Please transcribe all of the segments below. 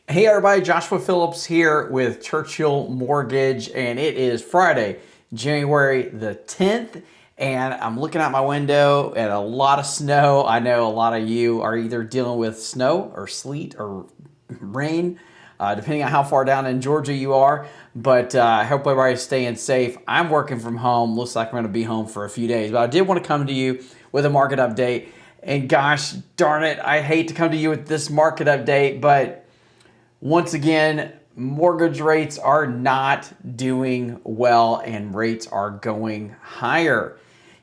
Hey everybody, Joshua Phillips here with Churchill Mortgage, and it is Friday, January the 10th, and I'm looking out my window at a lot of snow. I know a lot of you are either dealing with snow or sleet or rain, depending on how far down in Georgia you are, but I hope everybody's staying safe. I'm working from home. Looks like I'm going to be home for a few days, but I did want to come to you with a market update, and gosh darn it, I hate to come to you with this market update, but once again, mortgage rates are not doing well and rates are going higher.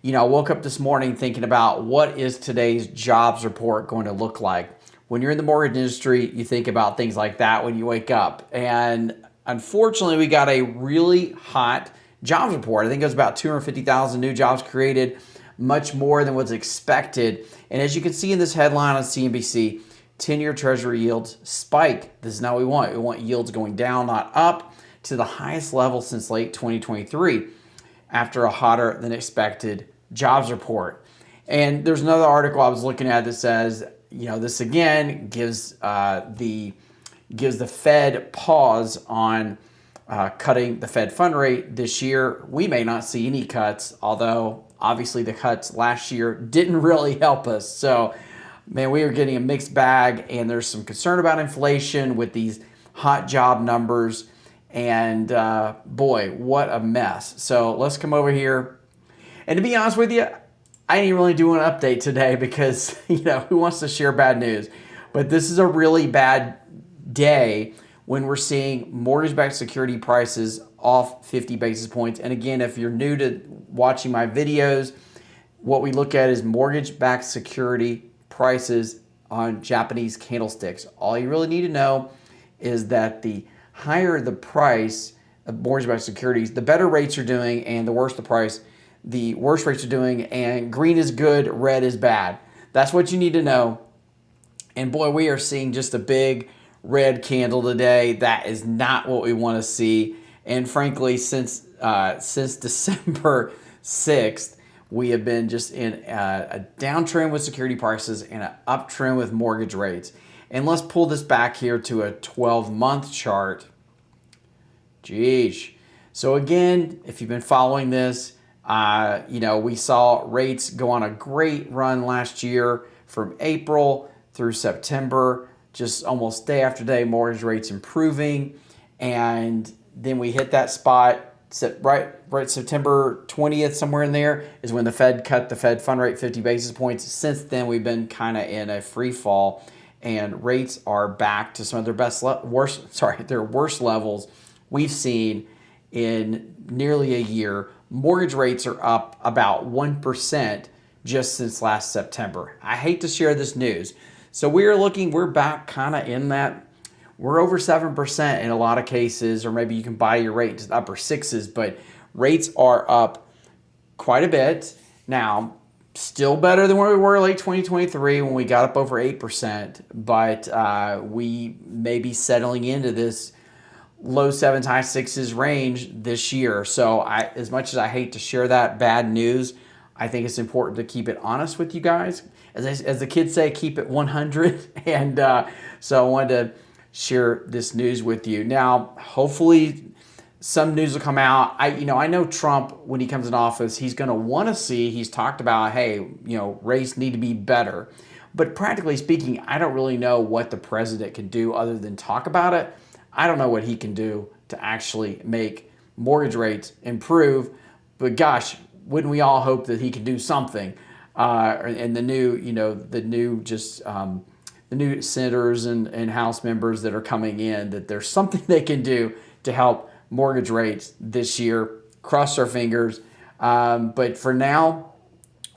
I woke up this morning thinking about what is today's jobs report going to look like. When you're in the mortgage industry, you think about things like that when you wake up. And unfortunately, we got a really hot jobs report. I think it was about 250,000 new jobs created, much more than was expected. And as you can see in this headline on CNBC, 10-year treasury yields spike. This is not what we want. We want yields going down, not up, to the highest level since late 2023 after a hotter than expected jobs report. And there's another article I was looking at that says, this again gives the Fed pause on cutting the Fed fund rate this year. We may not see any cuts, although obviously the cuts last year didn't really help us. So man, we are getting a mixed bag, and there's some concern about inflation with these hot job numbers, and boy, what a mess. So let's come over here, and to be honest with you, I ain't really doing an update today because, who wants to share bad news? But this is a really bad day when we're seeing mortgage-backed security prices off 50 basis points. And again, if you're new to watching my videos, what we look at is mortgage-backed security prices on Japanese candlesticks. All you really need to know is that the higher the price of mortgage-backed securities, the better rates are doing, and the worse the price, the worse rates are doing, and green is good, red is bad. That's what you need to know. And boy, we are seeing just a big red candle today. That is not what we want to see. And frankly, since December 6th, we have been just in a downtrend with security prices and an uptrend with mortgage rates. And let's pull this back here to a 12-month chart. Geez. So again, if you've been following this, we saw rates go on a great run last year from April through September, just almost day after day, mortgage rates improving. And then we hit that spot right September 20th, somewhere in there, is when the Fed cut the Fed fund rate 50 basis points. Since then, we've been kind of in a free fall, and rates are back to some of their worst levels we've seen in nearly a year. Mortgage rates are up about 1% just since last September. I hate to share this news. So we're back kind of in that. We're over 7% in a lot of cases, or maybe you can buy your rate to the upper sixes, but rates are up quite a bit. Now, still better than where we were late 2023 when we got up over 8%, but we may be settling into this low sevens, high sixes range this year. So as much as I hate to share that bad news, I think it's important to keep it honest with you guys. As the kids say, keep it 100. And so I wanted to share this news with you. Now, hopefully some news will come out. I know Trump, when he comes in office, he's going to want to see, he's talked about, hey, rates need to be better. But practically speaking, I don't really know what the president can do other than talk about it. I don't know what he can do to actually make mortgage rates improve. But gosh, wouldn't we all hope that he could do something? And the new senators and House members that are coming in, that there's something they can do to help mortgage rates this year. Cross our fingers. But for now,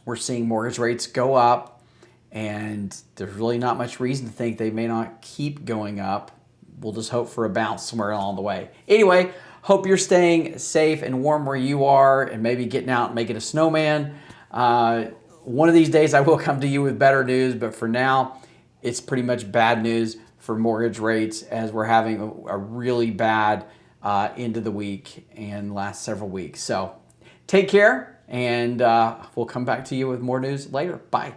we're seeing mortgage rates go up, and there's really not much reason to think they may not keep going up. We'll just hope for a bounce somewhere along the way. Anyway, hope you're staying safe and warm where you are, and maybe getting out and making a snowman. One of these days I will come to you with better news, but for now, it's pretty much bad news for mortgage rates, as we're having a really bad end of the week and last several weeks. So take care, and we'll come back to you with more news later. Bye.